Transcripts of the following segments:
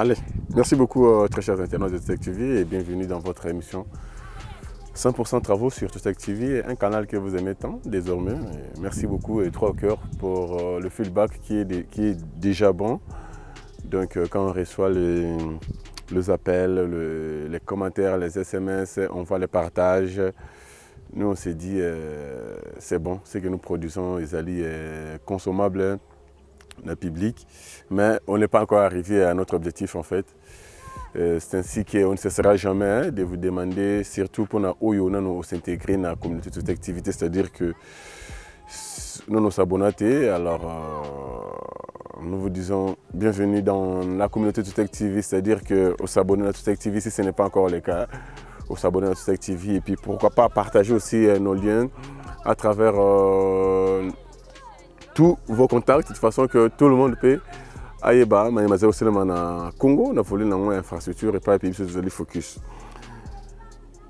Allez, merci beaucoup très chers internautes de Tutech TV et bienvenue dans votre émission 100% travaux sur Tutech TV, un canal que vous aimez tant désormais. Et merci beaucoup et trois au cœur pour le feedback qui est déjà bon. Donc quand on reçoit les appels, les commentaires, les SMS, on voit les partages. Nous on s'est dit c'est bon, ce que nous produisons est consommable. Le public, mais on n'est pas encore arrivé à notre objectif en fait. C'est ainsi qu'on ne cessera jamais de vous demander, surtout pour nous s'intégrer dans la communauté de cette activité, c'est-à-dire que nous nous abonnons. Alors nous vous disons bienvenue dans la communauté de cette activité, c'est-à-dire que s'abonner à toute activité si ce n'est pas encore le cas, s'abonner à toute activité et puis pourquoi pas partager aussi nos liens à travers tous vos contacts, de toute façon que tout le monde peut aller bas, mais il y a aussi le Congo, on a volé dans l'infrastructure et pas puis sur le focus.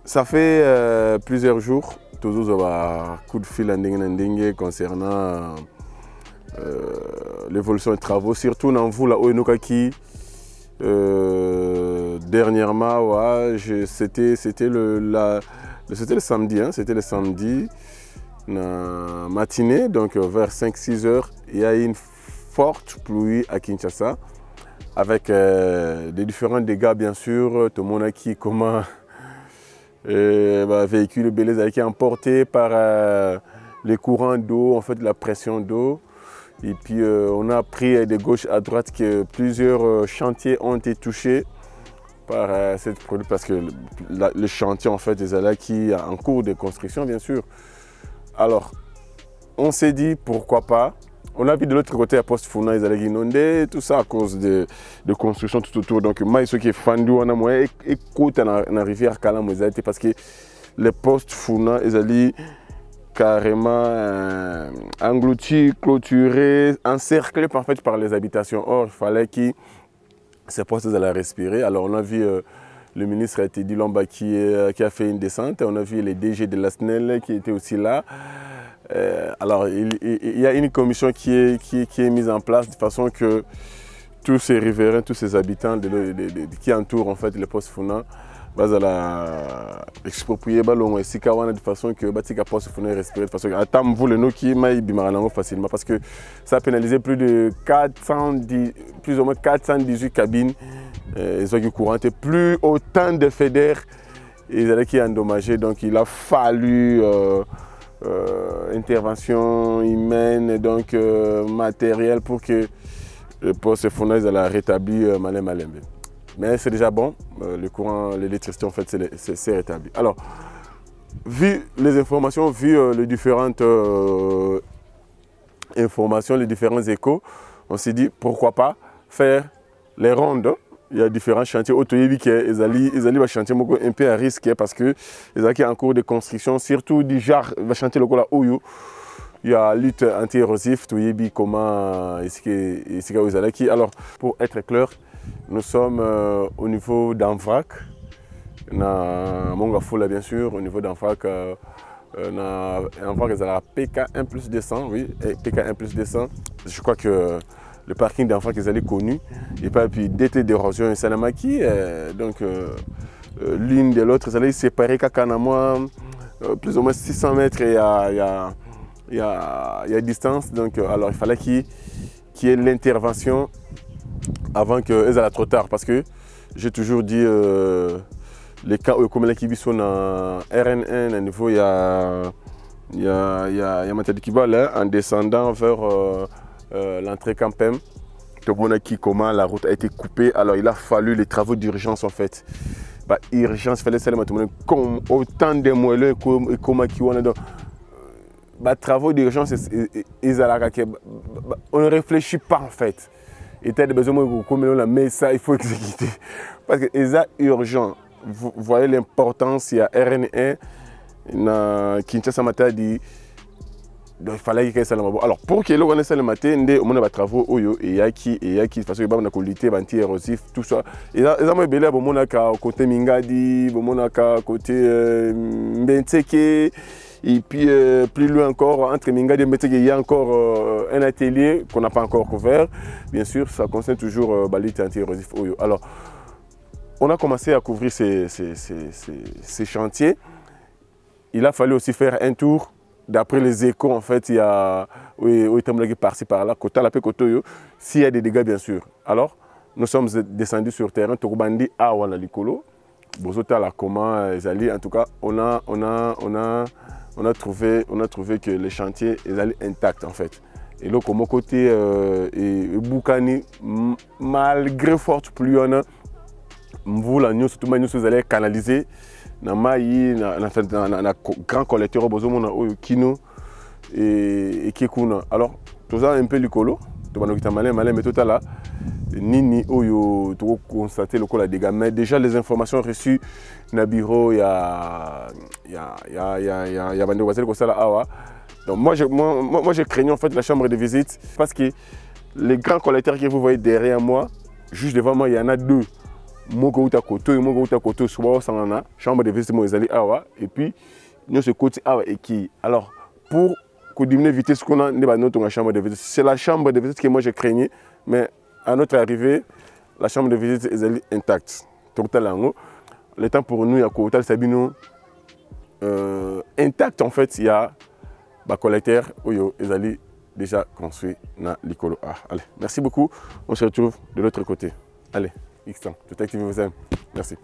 Ça fait plusieurs jours, toujours un coup de fil en concernant l'évolution des travaux, surtout dans vous là où qui dernièrement, ouais, c'était le samedi, hein, c'était le samedi. La matinée, donc vers 5-6 heures, il y a eu une forte pluie à Kinshasa avec des différents dégâts bien sûr. Tout le monde a qui comment véhicule Bélez qui est emporté par les courants d'eau, en fait la pression d'eau. Et puis on a appris de gauche à droite que plusieurs chantiers ont été touchés par cette produit parce que le chantier en fait est qui est en cours de construction bien sûr. Alors, on s'est dit pourquoi pas. On a vu de l'autre côté à Post-Funa, ils allaient inonder, tout ça à cause de construction tout autour. Donc, moi, ce qui est fandu, on a moins écoute dans la rivière Kalam, parce que les Post-Funa, ils allaient carrément engloutis, clôturés, encerclés en fait, par les habitations. Or, il fallait que ces postes allaient respirer. Alors, on a vu le ministre Teddy Lomba qui a fait une descente. On a vu les DG de la SNEL qui étaient aussi là. Alors, il y a une commission qui est mise en place de façon que tous ces riverains, tous ces habitants qui entourent en fait le poste Funa, va exproprier de façon que le poste Funa respire de façon que attends vous le nom qui m'a facilement parce que ça a pénalisé plus ou moins 418 cabines. Ils ont courant et plus autant de fédères qui sont endommagés, donc il a fallu intervention humaine, donc matériel pour que le poste Funa soit rétabli malin. Mais c'est déjà bon, le courant, l'électricité en fait c'est rétabli. Alors, vu les informations, vu les différentes informations, les différents échos, on s'est dit pourquoi pas faire les rondes. Il y a différents chantiers. Ils allaient chantier un peu à risque parce que ils sont en cours de construction, surtout du genre chantier local où il y a lutte anti-érosif, comment alors pour être clair, nous sommes au niveau d'Anvrac, na Mongafoula bien sûr, au niveau d'Anvrac, Anvrac la PK 1+200, oui, PK 1+200. Je crois que le parking d'enfants qu'ils allaient connu, et puis d'été d'érosion et salamaki, donc l'une de l'autre, ils allaient séparer Kakanamwa, plus ou moins 600 mètres et il y a distance, donc alors il fallait qu'il y ait l'intervention avant qu'elles aillent trop tard, parce que j'ai toujours dit les cas comme les qui sont en RN1, à niveau il y a Matadi Kibal en descendant vers l'entrée Campem, tout le monde a qui comment la route a été coupée, alors il a fallu les travaux d'urgence en fait. Urgence, il fallait seulement comme autant de moelleux et comment qui on a donc travaux d'urgence, on ne réfléchit pas en fait. Et tu as besoin de comme mais ça il faut exécuter parce que c'est urgent. Vous voyez l'importance, il y a RN1 dans Kinshasa Matadi. Donc il fallait que ça soit bon. Alors pour que l'on ait le matin, on a des travaux et qui parce que on a qualité anti-érosif tout ça. Et ça m'a belé on a côté Mingadi, on a côté Mbenteke, Et puis plus loin encore, entre Mingadi et Mbeteke, il y a encore un atelier qu'on n'a pas encore couvert. Bien sûr, ça concerne toujours Balite anti-érosif Oyo. Alors, on a commencé à couvrir ces chantiers. Il a fallu aussi faire un tour. D'après les échos, en fait, il y a par-ci par-là, s'il y a des dégâts, bien sûr. Alors, nous sommes descendus sur terrain, Tokobandi à Wanalikolo, Bozota la Koma, en tout cas, on a trouvé que les chantiers allaient intacts, en fait. Et là, comme côté Boukani, malgré forte pluie, vous, vous allez canaliser. Na mai na grand collecteur bozomo na oyo kino et kekuna. Alors tout ça un peu likolo to banokita malin mais tout là nini oyo to constater le la dégâts, mais déjà les informations reçues na bureau ya bande voisine comme ça là awa. Donc moi je craignais en fait la chambre de visite parce que les grands collecteurs que vous voyez derrière moi, juste devant moi, il y en a deux. Moko uta koto souvent sangana chambre de visite moizali awa et puis nous ce côté awa et qui alors pour diminuer vitesse qu'on a notre chambre de visite, c'est la chambre de visite que moi je craignais, mais à notre arrivée la chambre de visite est intacte totalement. Le temps pour nous il y a Kotal Sabino intact en fait, il y a ba collecteur oyo ezali déjà construit na likolo. Allez, merci beaucoup, on se retrouve de l'autre côté. Allez. Tout activé vous aime. Merci.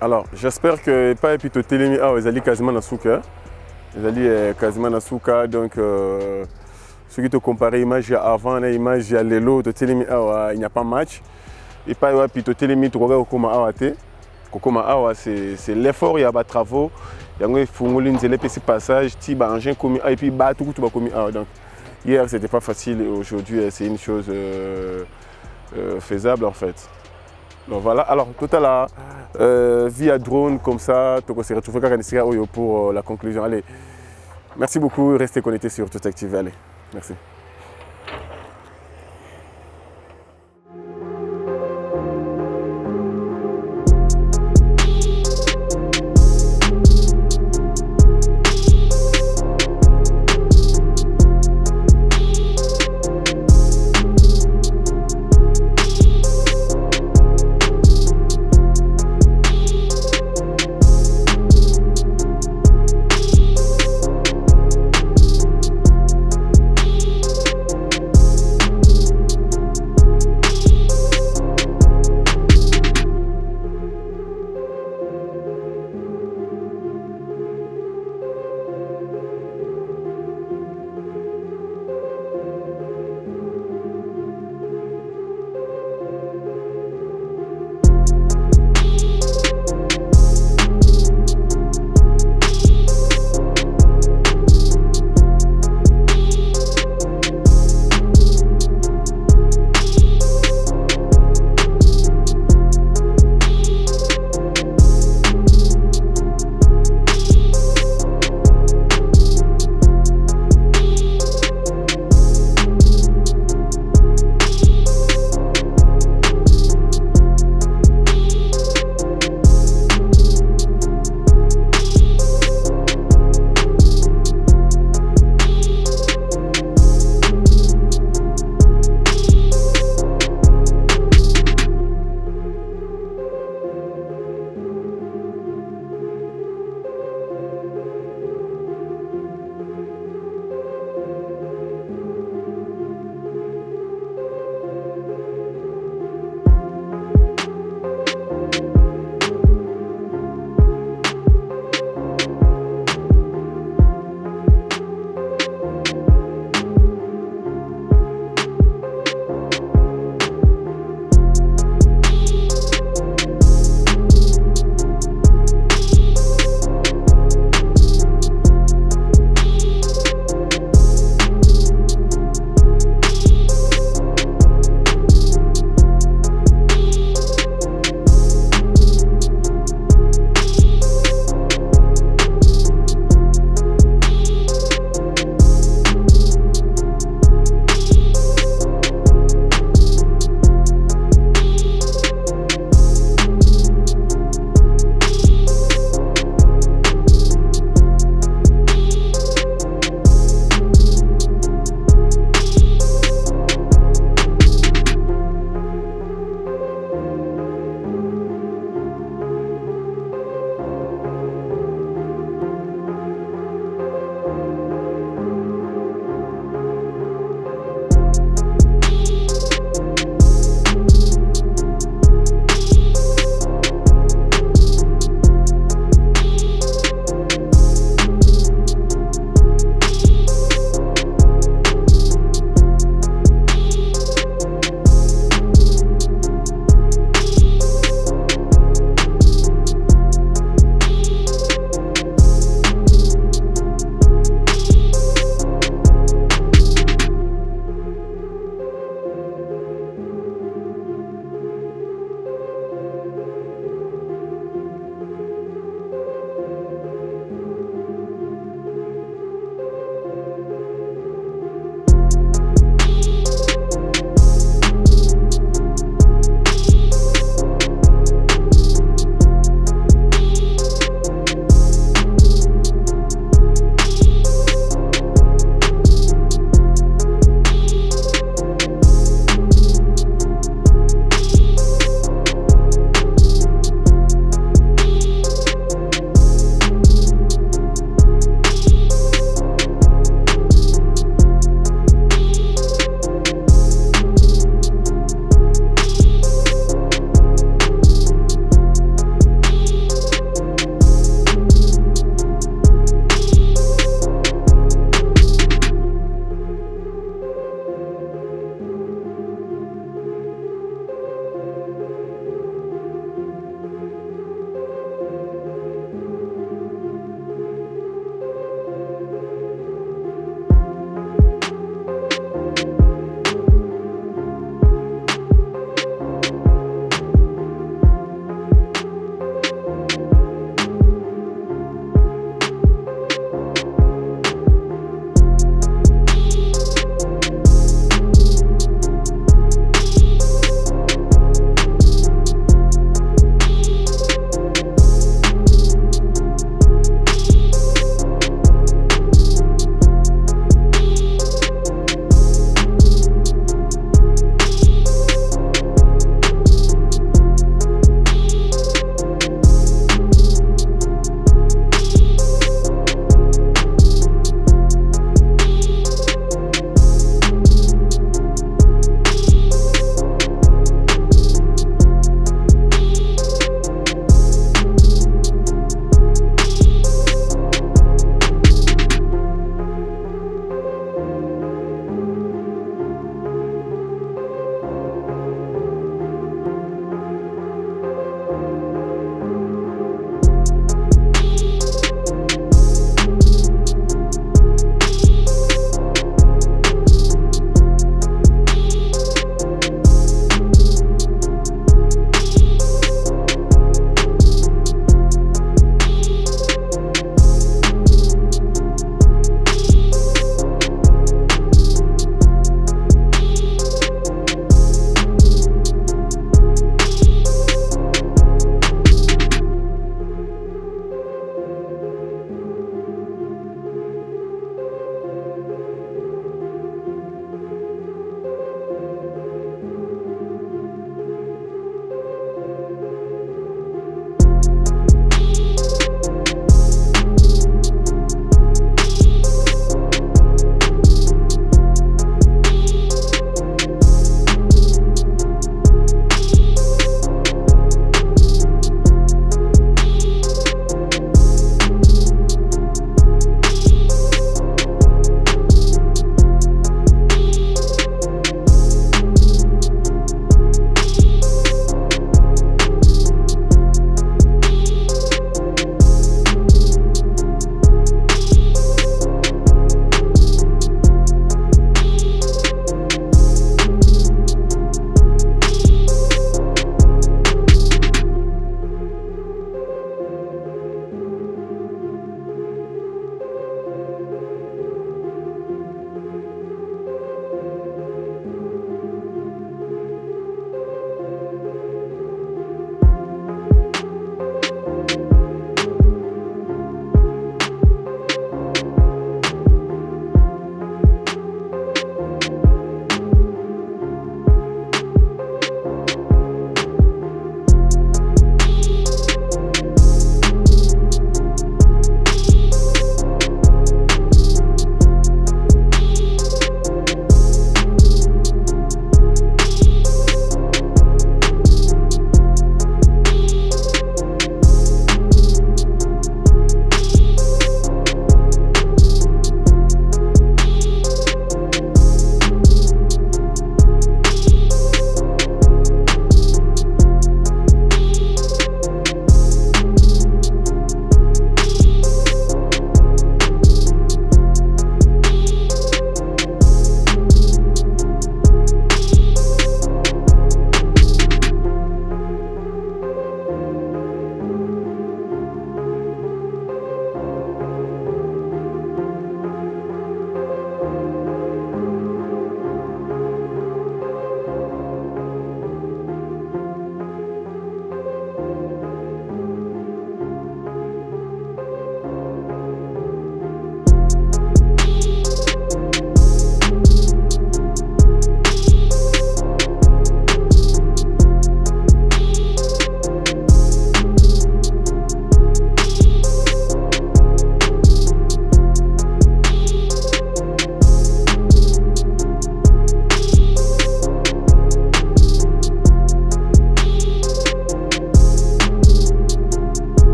Alors, j'espère que pas plutôt Télémi, ils allaient quasiment dans Souka. Ils allaient quasiment dans Souka. Donc, ceux qui te comparent l'image avant, l'image à l'élo, Télémi, il n'y a pas match. Et pas plutôt Télémi, tu regardes comment c'est l'effort, il y a des travaux. Il y a des petits passages, des engins commis, et puis tout va commis. Donc, hier, c'était pas facile. Aujourd'hui, c'est une chose faisable en fait. Donc voilà, alors tout à l'heure, via drone comme ça, tu vas se retrouver pour la conclusion. Allez, merci beaucoup, restez connectés sur Tout Activé. Allez, merci.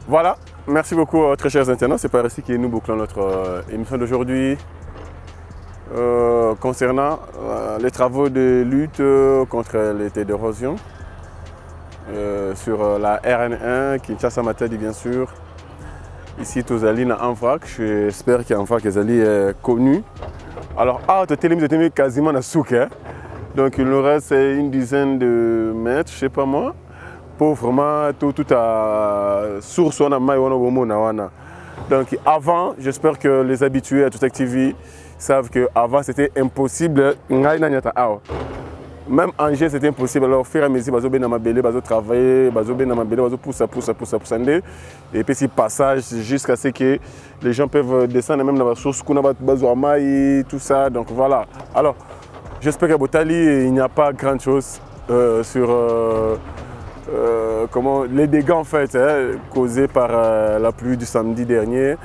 Voilà, merci beaucoup très chers internautes, c'est par ici que nous bouclons notre émission d'aujourd'hui concernant les travaux de lutte contre l'été d'érosion sur la RN1 Kinshasa Matadi bien sûr. Ici Tozali na Anvrak, j'espère qu'Anvrak est connu. Alors tu es quasiment à souk, hein? Donc il nous reste une dizaine de mètres, je sais pas moi. Pour vraiment tout à source on a wana. Donc avant, j'espère que les habitués à Toutech TV savent qu'avant c'était impossible. Même Angers c'était impossible. Alors au fur et à mesure, bazo ben na mabele, bazo travailler, bazo ben na mabele, bazo poussa. Et puis si passage jusqu'à ce que les gens peuvent descendre même dans la source kuna bazo amai tout ça. Donc voilà. Alors j'espère qu'à Botali il n'y a pas grand chose sur les dégâts en fait causés par la pluie du samedi dernier.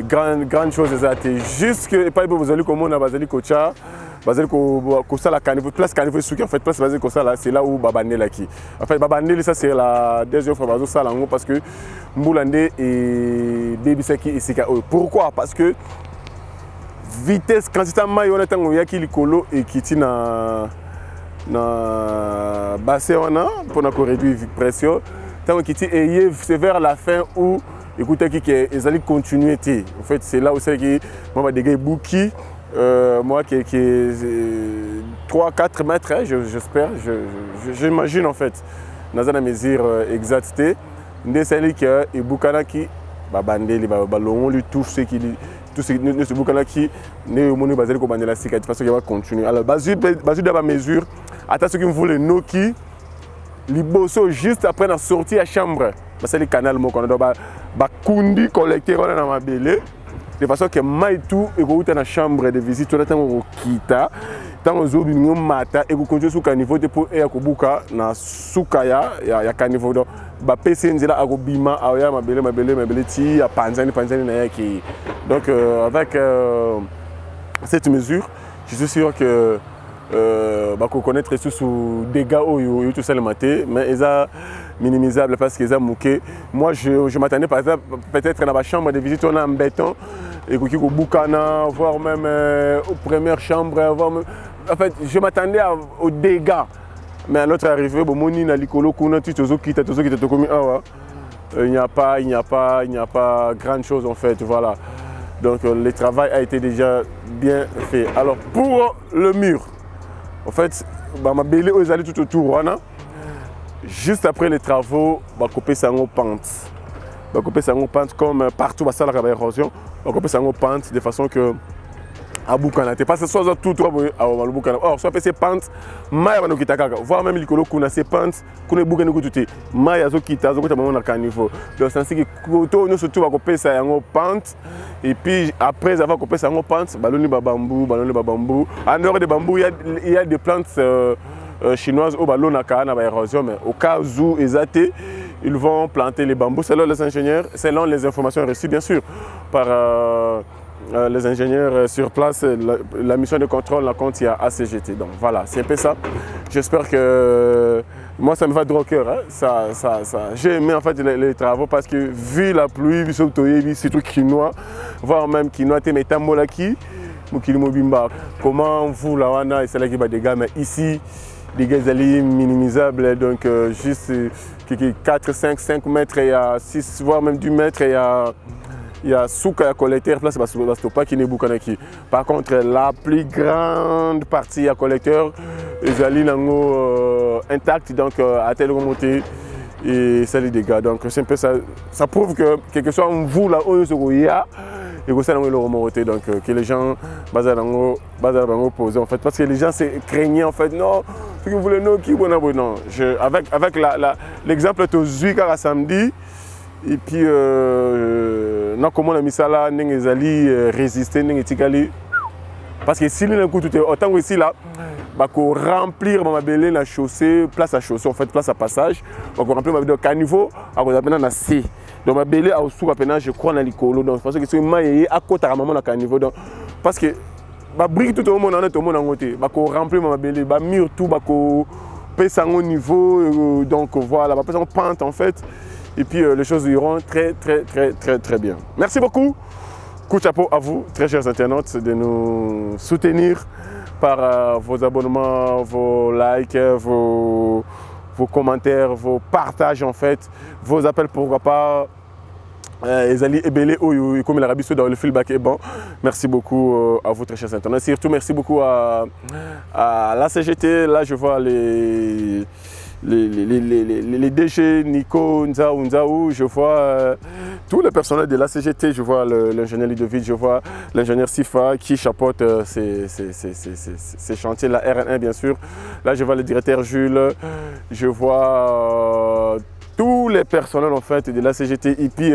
Grande chose c'est juste que pas vous allez comme on a basé Kocha, basé Kosa la caniveau, place caniveau souki en fait place basé Kosa là c'est là où Babané là qui. En fait Babané ça c'est la deuxième fois bazo ça là parce que Mboulande et Baby Seki et Sika. Pourquoi? Parce que vitesse quand c'est un maillot on a tango yaki likolo et qui na bassin pour réduire la pression. C'est vers la fin où écoutez qu'ils allaient continuer. En fait, c'est là où c'est que moi des gars bouki moi qui 3-4 mètres, j'espère, j'imagine en fait dans une mesure exacte. Des celles qui et Boukana qui bandé les ballons lui touche ce qui tout ce ne se Boukana qui n'est au monde basé comme bandé la de façon qu'il va continuer. Alors basé de la mesure attends ce que vous voulez Noki liboso juste après la sortie à chambre c'est le canal mo qu'on doit kundi collecter on a mabele de façon que maitu et go dans la chambre de visite on attend kita tant zo bingo mata et go continuer sous caniveau pour e akobuka na sukaya ya caniveau donc ba PC nzela akobima aya mabele ti ya panzani na yaki donc avec cette mesure je suis sûr que connaître sous dégâts ou tout ça le matin mais ils sont minimisables parce qu'ils ont mouqué. Moi je m'attendais par exemple peut-être dans la chambre de visite on a en béton et qu'il y a Boukana voire même aux premières chambres en fait je m'attendais aux dégâts mais à l'autre arrivée bon moni na likolo kuna tu tozo kita tokomi il n'y a pas grand chose en fait voilà. Donc le travail a été déjà bien fait. Alors pour le mur en fait, ma belle ils allaient tout autour. Juste après les travaux, on va couper ça en pente. On va couper ça en pente comme partout, ça la érosion. On va couper ça en pente de façon que à Boukana, tu passes soit tout droit à Boukana. Or, soit ces pentes, maïa va nous quitter. Voir même les colos qu'on a ces pentes, qu'on est Boukana tout est. Maïa zo quitte, zo quitte moment dans caniveau. Donc c'est ainsi que koto nous surtout va couper ça en pente. Et puis après avoir coupé ça en pente, ballon bambou. En dehors des bambous, il y a des plantes chinoises au ballon à érosion, mais au cas où ils vont planter les bambous selon les ingénieurs, selon les informations reçues bien sûr par les ingénieurs sur place, la mission de contrôle la compte il y a ACGT. Donc voilà, c'est un peu ça. J'espère que moi ça me va droit au cœur. Hein. J'ai aimé en fait les travaux parce que vu la pluie, vu ce truc quinoa, voire même quinoa, molaki, comment vous la wana et c'est là qui va des gars, mais ici les gaz minimisables donc juste 4, 5 mètres et à 6 voire même 10 mètres et à il y a Souka collecteur, place pas qui n'est Boukana qui. Par contre, la plus grande partie à collecteur, les alliés intacts, donc à telle remontée et ça les dégâts. Donc c'est un peu ça. Ça prouve que quel que soit vous là où il y a, et que ça le remonter. Donc que les gens basalango poser en fait. Parce que les gens se craignaient en fait. Non, ce que vous voulez non qui bon non. Avec l'exemple de Zuika samedi. Et puis, comment on a mis ça là, nous allons résister, nous allons parce que si nous tout autant que ici là, on remplir la chaussée, place à chaussée, en fait, place à passage, on remplir ma caniveau, on a maintenant C. Donc ma belle a sous je crois dans l'écolo, donc parce que c'est maille à côté à maman la caniveau, donc parce que ma brique tout le monde en est tout le monde en côté, on remplir ma belle, mur tout, on pèse au niveau, donc voilà, on pèse en pente en fait. et puis les choses iront très bien. Merci beaucoup. Coup de chapeau à vous, très chers internautes, de nous soutenir par vos abonnements, vos likes, vos commentaires, vos partages en fait, vos appels, pourquoi pas. Les alliés ébélés, comme l'Arabie Saoudite, le feedback est bon. Merci beaucoup à vous, très chers internautes. Surtout, merci beaucoup à la CGT. Là, je vois les DG, Nico, Nzaou, je vois tout le personnel de la CGT, je vois l'ingénieur Ludovic, je vois l'ingénieur Sifa qui chapeaute ces chantiers, la RN1 bien sûr. Là, je vois le directeur Jules, je vois tous les personnels en fait de la CGT et puis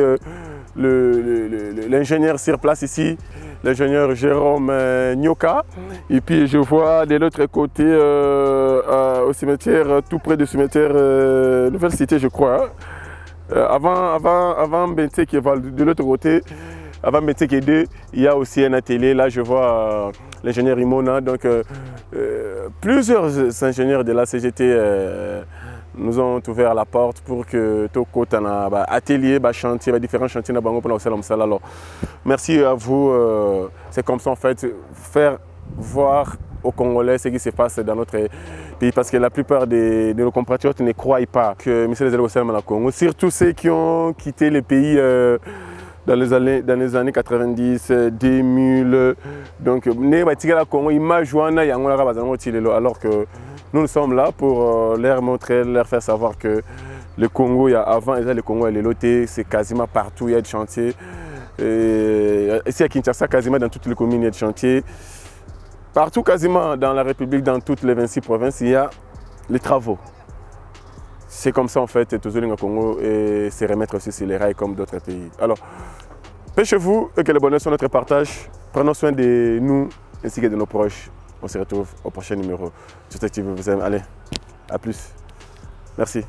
l'ingénieur sur place ici, l'ingénieur Jérôme Nyoka. Et puis je vois de l'autre côté au cimetière, tout près du cimetière Nouvelle Cité je crois. Avant Bente qui va de l'autre côté, avant Bente qui est 2, il y a aussi un atelier. Là je vois l'ingénieur Imona. Donc plusieurs ingénieurs de la CGT nous ont ouvert la porte pour que tout côté atelier, chantier, différents chantiers alors merci à vous. C'est comme ça en fait, faire voir aux Congolais ce qui se passe dans notre pays parce que la plupart de nos compatriotes ne croient pas que M. le Congo, surtout ceux qui ont quitté le pays dans les années 90, 2000. Donc, alors que nous sommes là pour leur montrer, leur faire savoir que le Congo, avant, le Congo, il est loté, c'est quasiment partout, il y a des chantiers. Ici à Kinshasa, quasiment dans toutes les communes, il y a des chantiers. Partout, quasiment dans la République, dans toutes les 26 provinces, il y a les travaux. C'est comme ça en fait, toujours le Congo et se remettre aussi sur les rails comme d'autres pays. Alors, pêchez-vous et que le bonheur soit notre partage. Prenons soin de nous ainsi que de nos proches. On se retrouve au prochain numéro. Je vous aime. Allez, à plus. Merci.